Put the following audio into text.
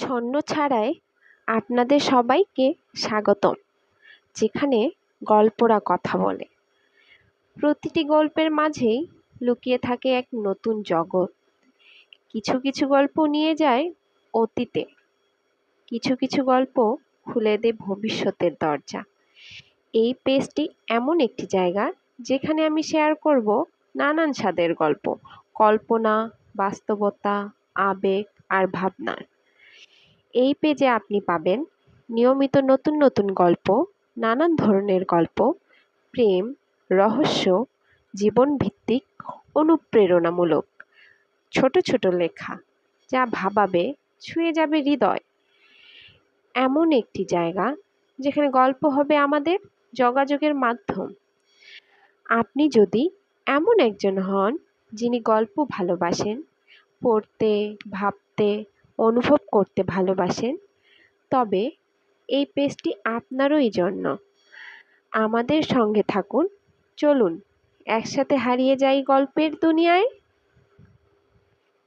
ছন্ন ছাড়াই আপনাদের সবাইকে স্বাগতম, যেখানে গল্পরা কথা বলে। প্রতিটি গল্পের মাঝেই লুকিয়ে থাকে এক নতুন জগৎ। কিছু কিছু গল্প নিয়ে যায় অতীতে, কিছু কিছু গল্প খুলে দেয় ভবিষ্যতের দরজা। এই পেজটি এমন একটি জায়গা যেখানে আমি শেয়ার করব নানান স্বাদের গল্প, কল্পনা, বাস্তবতা, আবেগ আর ভাবনার। এই পেজে আপনি পাবেন নিয়মিত নতুন নতুন গল্প, নানান ধরনের গল্প, প্রেম, রহস্য, জীবনভিত্তিক, অনুপ্রেরণামূলক, ছোট ছোট লেখা যা ভাবাবে, ছুঁয়ে যাবে হৃদয়। এমন একটি জায়গা যেখানে গল্প হবে আমাদের যোগাযোগের মাধ্যম। আপনি যদি এমন একজন হন যিনি গল্প ভালোবাসেন, পড়তে, ভাবতে, অনুভব করতে ভালোবাসেন, তবে এই পেজটি আপনারই জন্য। আমাদের সঙ্গে থাকুন, চলুন একসাথে হারিয়ে যাই গল্পের দুনিয়ায়।